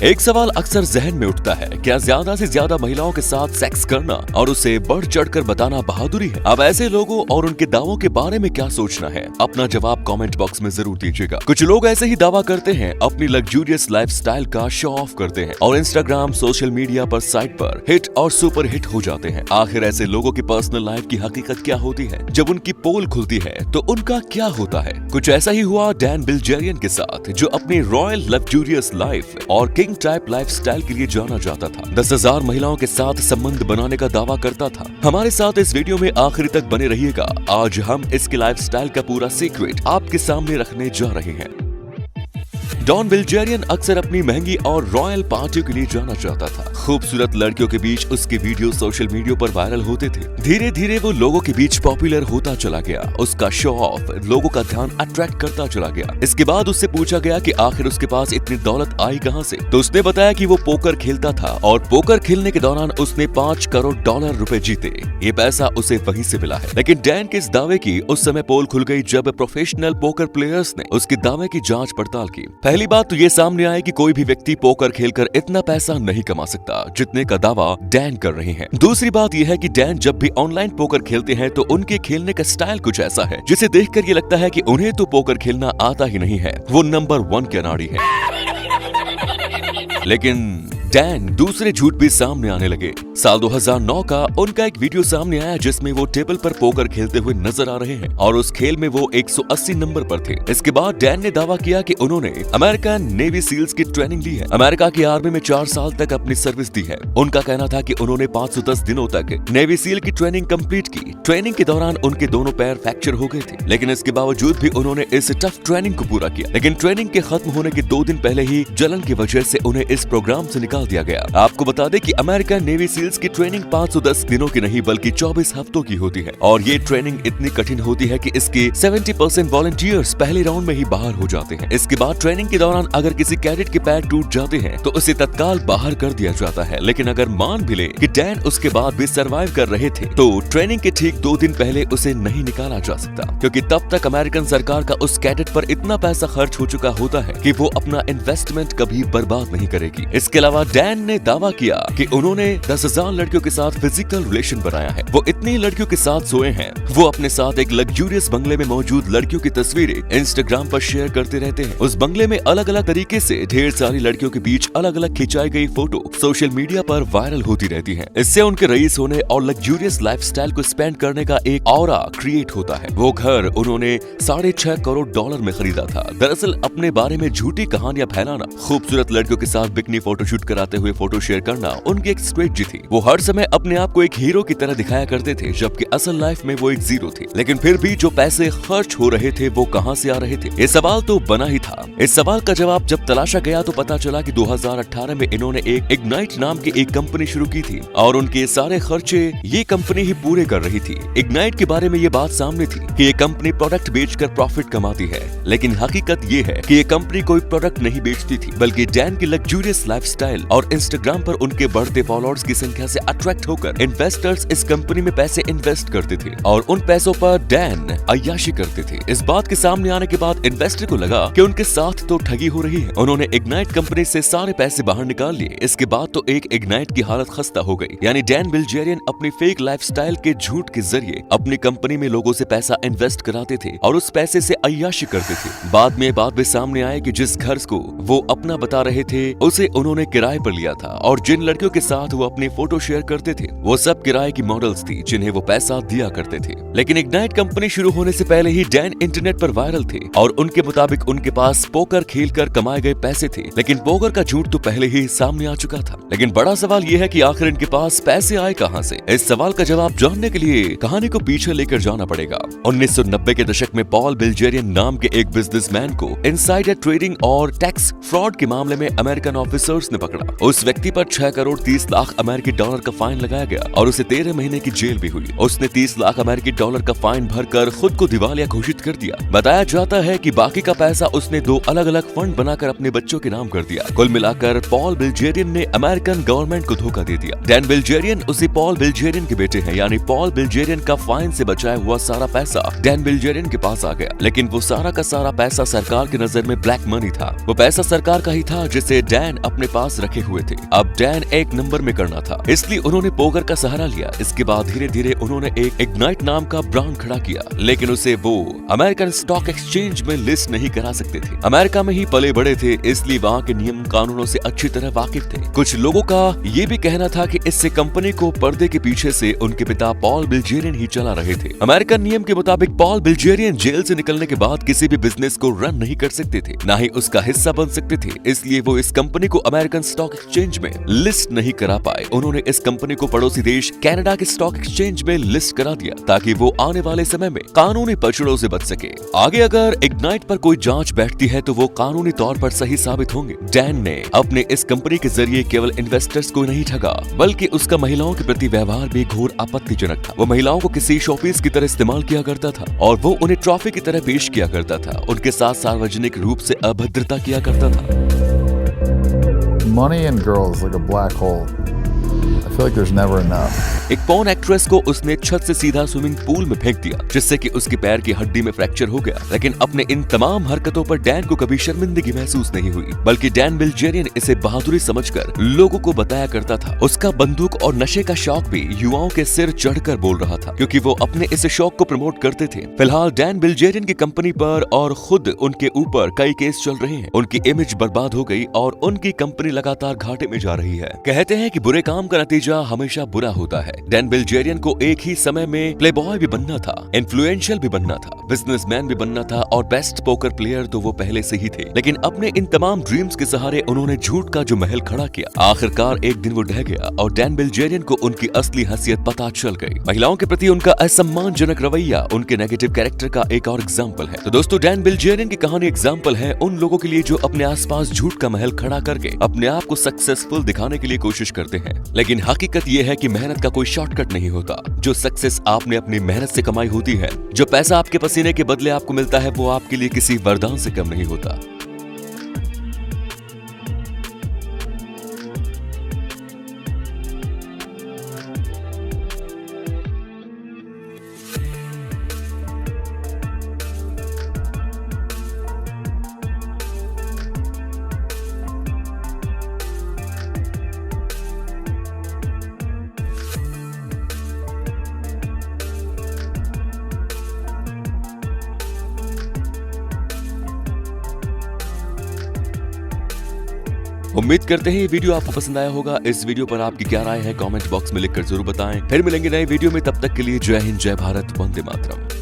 एक सवाल अक्सर जहन में उठता है, क्या ज्यादा से ज्यादा महिलाओं के साथ सेक्स करना और उसे बढ़ चढ़कर बताना बहादुरी है? अब ऐसे लोगों और उनके दावों के बारे में क्या सोचना है? अपना जवाब कमेंट बॉक्स में जरूर दीजिएगा। कुछ लोग ऐसे ही दावा करते हैं, अपनी लग्जूरियस लाइफस्टाइल का शो ऑफ करते हैं और इंस्टाग्राम, सोशल मीडिया पर साइट पर हिट और सुपर हिट हो जाते हैं। आखिर ऐसे लोगों की पर्सनल लाइफ की हकीकत क्या होती है? जब उनकी पोल खुलती है तो उनका क्या होता है? कुछ ऐसा ही हुआ डैन बिल्जेरियन के साथ, जो अपनी रॉयल लग्जूरियस लाइफ और किंग टाइप लाइफस्टाइल के लिए जाना जाता था। 10,000 महिलाओं के साथ संबंध बनाने का दावा करता था। हमारे साथ इस वीडियो में आखिरी तक बने रहिएगा। आज हम इसके लाइफस्टाइल का पूरा सीक्रेट आपके सामने रखने जा रहे हैं। डॉन बिल्जेरियन अक्सर अपनी महंगी और रॉयल पार्टियों के लिए जाना जाता था। खूबसूरत लड़कियों के बीच उसके वीडियो सोशल मीडिया पर वायरल होते थे। धीरे धीरे वो लोगों के बीच पॉपुलर होता चला गया। उसका शो ऑफ लोगों का ध्यान अट्रैक्ट करता चला गया। इसके बाद उससे पूछा गया कि आखिर उसके पास इतनी दौलत आई कहां से, तो उसने बताया कि वो पोकर खेलता था और पोकर खेलने के दौरान उसने $5 करोड़ रुपए जीते। ये पैसा उसे वहीं से मिला है। लेकिन डैन के इस दावे की उस समय पोल खुल गई जब प्रोफेशनल पोकर प्लेयर्स ने उसके दावे की जांच पड़ताल की। पहली बात तो ये सामने आया कि कोई भी व्यक्ति पोकर खेलकर इतना पैसा नहीं कमा सकता जितने का दावा डैन कर रहे हैं। दूसरी बात यह है कि डैन जब भी ऑनलाइन पोकर खेलते हैं तो उनके खेलने का स्टाइल कुछ ऐसा है जिसे देखकर ये लगता है कि उन्हें तो पोकर खेलना आता ही नहीं है, वो नंबर 1 के अनाड़ी है। लेकिन डैन दूसरे झूठ भी सामने आने लगे। साल 2009 का उनका एक वीडियो सामने आया जिसमें वो टेबल पर पोकर खेलते हुए नजर आ रहे हैं और उस खेल में वो 180 नंबर पर थे। इसके बाद डैन ने दावा किया कि उन्होंने अमेरिकन नेवी सील्स की ट्रेनिंग ली है, अमेरिका की आर्मी में 4 साल तक अपनी सर्विस दी है। उनका कहना था कि उन्होंने 510 दिनों तक नेवी सील की ट्रेनिंग कंप्लीट की। ट्रेनिंग के दौरान उनके दोनों पैर फ्रैक्चर हो गए थे, लेकिन इसके बावजूद भी उन्होंने इस टफ ट्रेनिंग को पूरा किया। लेकिन ट्रेनिंग के खत्म होने के 2 दिन पहले ही जलन की वजह से उन्हें इस प्रोग्राम से निकाल दिया गया। आपको बता दें कि अमेरिकन नेवी सील्स की ट्रेनिंग 510 दिनों की नहीं बल्कि 24 हफ्तों की होती है और ये ट्रेनिंग इतनी कठिन होती है कि इसके 70% वॉलंटियर्स पहले राउंड में ही बाहर हो जाते हैं। इसके बाद ट्रेनिंग के दौरान अगर किसी कैडेट के पैर टूट जाते हैं तो उसे तत्काल बाहर कर दिया जाता है। लेकिन अगर मान भी ले कि डैन उसके बाद भी सर्वाइव कर रहे थे तो ट्रेनिंग के ठीक 2 दिन पहले उसे नहीं निकाला जा सकता, क्योंकि तब तक अमेरिकन सरकार का उस कैडेट पर इतना पैसा खर्च हो चुका होता है कि वो अपना इन्वेस्टमेंट कभी बर्बाद नहीं करेगी। इसके अलावा डैन ने दावा किया कि उन्होंने 10,000 लड़कियों के साथ फिजिकल रिलेशन बनाया है। वो इतनी लड़कियों के साथ सोए हैं। वो अपने साथ एक लग्जूरियस बंगले में मौजूद लड़कियों की तस्वीरें इंस्टाग्राम पर शेयर करते रहते हैं। उस बंगले में अलग अलग तरीके से ढेर सारी लड़कियों के बीच अलग अलग खिंचाई गई फोटो सोशल मीडिया पर वायरल होती रहती है। इससे उनके रईस होने और लग्जूरियस लाइफस्टाइल को स्पेंड करने का एक ऑरा क्रिएट होता है। वो घर उन्होंने $6.5 करोड़ में खरीदा था। दरअसल अपने बारे में झूठी कहानियां फैलाना, खूबसूरत लड़कियों के साथ बिकनी फोटोशूट कराते हुए फोटो शेयर करना उनकी एक स्ट्रेटजी थी। वो हर समय अपने आप को एक हीरो की तरह दिखाया करते थे, जबकि असल लाइफ में वो एक जीरो थे। लेकिन फिर भी जो पैसे खर्च हो रहे थे वो कहां से आ रहे थे? ये सवाल तो बना ही था। इस सवाल का जवाब जब तलाशा गया तो पता चला कि 2018 में इन्होंने एक इग्नाइट नाम की एक कंपनी शुरू की थी और उनके सारे खर्चे ये कंपनी ही पूरे कर रही थी। इग्नाइट के बारे में ये बात सामने थी कि ये कंपनी प्रोडक्ट बेचकर प्रॉफिट कमाती है, लेकिन हकीकत ये है कि ये कंपनी कोई प्रोडक्ट नहीं बेचती थी, बल्कि डैन की लग्जूरियस लाइफस्टाइल और इंस्टाग्राम पर उनके बढ़ते फॉलोअर्स की संख्या से अट्रैक्ट होकर इन्वेस्टर्स इस कंपनी में पैसे इन्वेस्ट करते थे और उन पैसों पर डैन अय्याशी करते थे। इस बात के सामने आने के बाद इन्वेस्टर को लगा कि उनके साथ तो ठगी हो रही है। उन्होंने इग्नाइट कंपनी से सारे पैसे बाहर निकाल लिए। इसके बाद तो एक इग्नाइट की हालत खस्ता हो गई। यानी डैन बिल्जेरियन अपनी फेक लाइफस्टाइल के झूठ के जरिए अपनी कंपनी में लोगों से पैसा इन्वेस्ट कराते थे और उस पैसे से अय्याशी करते थे। बाद में बात भी सामने आए कि जिस घर को वो अपना बता रहे थे उसे उन्होंने किराए पर लिया था और जिन लड़कियों के साथ वो अपनी फोटो शेयर करते थे वो सब किराए की मॉडल्स थी जिन्हें वो पैसा दिया करते थे। लेकिन इग्नाइट कंपनी शुरू होने से पहले ही डैन इंटरनेट पर वायरल थे और उनके मुताबिक उनके पास पोकर खेलकर कमाए गए पैसे थे। लेकिन पोकर का झूठ तो पहले ही सामने आ चुका था। लेकिन बड़ा सवाल ये है कि आखिर इनके पास पैसे आए कहां से? इस सवाल का जवाब जानने के लिए कहानी को पीछे लेकर जाना पड़ेगा। 1990 के दशक में पॉल बिल्जेरियन नाम के एक बिजनेसमैन को इनसाइडर ट्रेडिंग और टैक्स फ्रॉड के मामले में अमेरिकन ऑफिसर्स ने पकड़ा। उस व्यक्ति पर 6 करोड़ 30 लाख अमेरिकी अमेरिकी डॉलर का फाइन लगाया गया और उसे 13 महीने की जेल भी हुई। उसने 30 लाख अमेरिकी डॉलर का फाइन भरकर खुद को दिवालिया घोषित कर दिया। बताया जाता है कि बाकी का पैसा उसने 2 अलग-अलग फंड बनाकर अपने बच्चों के नाम कर दिया। कुल मिलाकर पॉल बिल्जेरियन ने अमेरिकन गवर्नमेंट को धोखा दे दिया। डैन बिल्जेरियन उसी पॉल बिल्जेरियन के बेटे हैं, यानी पॉल बिल्जेरियन का फाइन से बचाया हुआ सारा पैसा डैन बिल्जेरियन के पास आ गया। लेकिन वो सारा का सारा पैसा सरकार की नजर में ब्लैक मनी था। वो पैसा सरकार का ही था जिसे डैन अपने पास रखे हुए थे। अब डैन एक नंबर में करना था, इसलिए उन्होंने पोकर का सहारा लिया। इसके बाद धीरे धीरे उन्होंने एक इग्नाइट नाम का ब्रांड खड़ा किया, लेकिन उसे वो अमेरिकन स्टॉक एक्सचेंज में लिस्ट नहीं करा सकते थे। अमेरिका में ही पले बड़े थे, इसलिए वहाँ के नियम कानूनों से अच्छी तरह वाकिफ थे। कुछ लोगों का ये भी कहना था कि इससे कंपनी को पर्दे के पीछे से उनके पिता पॉल बिल्जेरियन ही चला रहे थे। अमेरिकन नियम के मुताबिक पॉल बिल्जेरियन जेल से निकलने के बाद किसी भी बिजनेस को रन नहीं कर सकते थे, ना ही उसका हिस्सा बन सकते थे। इसलिए वो इस कंपनी को अमेरिकन स्टॉक एक्सचेंज में लिस्ट नहीं करा पाए। उन्होंने इस कंपनी को पड़ोसी देश कनाडा के स्टॉक एक्सचेंज में लिस्ट करा दिया ताकि वो आने वाले समय में कानूनी पचड़ों से बच सके। आगे अगर इग्नाइट पर कोई जांच बैठती है तो वो कानूनी तौर पर सही साबित होंगे। डैन ने अपने इस कंपनी के जरिए केवल इन्वेस्टर्स को नहीं ठगा, बल्कि उसका महिलाओं के प्रति व्यवहार भी घोर आपत्तिजनक था। वो महिलाओं को किसी शोपीस की तरह इस्तेमाल किया करता था और वो उन्हें ट्रॉफी की तरह पेश किया करता था। उनके साथ सार्वजनिक रूप से अभद्रता किया करता था। Money in girls like a black hole. I feel like there's never enough. एक पॉर्न एक्ट्रेस को उसने छत से सीधा स्विमिंग पूल में फेंक दिया, जिससे कि उसके पैर की हड्डी में फ्रैक्चर हो गया। लेकिन अपने इन तमाम हरकतों पर डैन को कभी शर्मिंदगी महसूस नहीं हुई, बल्कि डैन बिल्जेरियन इसे बहादुरी समझकर लोगों को बताया करता था। उसका बंदूक और नशे का शौक भी युवाओं के सिर चढ़कर बोल रहा था, क्योंकि वो अपने इस शौक को प्रमोट करते थे। फिलहाल डैन बिल्जेरियन की कंपनी पर और खुद उनके ऊपर कई केस चल रहे हैं। उनकी इमेज बर्बाद हो गई और उनकी कंपनी लगातार घाटे में जा रही है। कहते हैं कि बुरे काम का नतीजा हमेशा बुरा होता है। डैन बिल्जेरियन को एक ही समय में प्लेबॉय भी बनना था, इन्फ्लुएंशियल भी बनना था, बिजनेसमैन भी बनना था और बेस्ट पोकर प्लेयर तो वो पहले से ही थे। लेकिन अपने इन तमाम ड्रीम्स के सहारे उन्होंने झूठ का जो महल खड़ा किया, आखिरकार एक दिन वो ढह गया और डैन बिल्जेरियन को उनकी असली हैसियत पता चल गई। महिलाओं के प्रति उनका असम्मानजनक रवैया उनके नेगेटिव कैरेक्टर का एक और एग्जाम्पल है। तो दोस्तों, डैन बिल्जेरियन की कहानी एग्जाम्पल है उन लोगों के लिए जो अपने आसपास झूठ का महल खड़ा करके अपने आप को सक्सेसफुल दिखाने के लिए कोशिश करते हैं। लेकिन हकीकत ये है कि मेहनत का कोई शॉर्टकट नहीं होता। जो सक्सेस आपने अपनी मेहनत से कमाई होती है, जो पैसा आपके पसीने के बदले आपको मिलता है, वो आपके लिए किसी वरदान से कम नहीं होता। उम्मीद करते हैं ये वीडियो आपको पसंद आया होगा। इस वीडियो पर आपकी क्या राय है कमेंट बॉक्स में लिखकर जरूर बताएं। फिर मिलेंगे नए वीडियो में, तब तक के लिए जय हिंद, जय भारत, वंदे मातरम।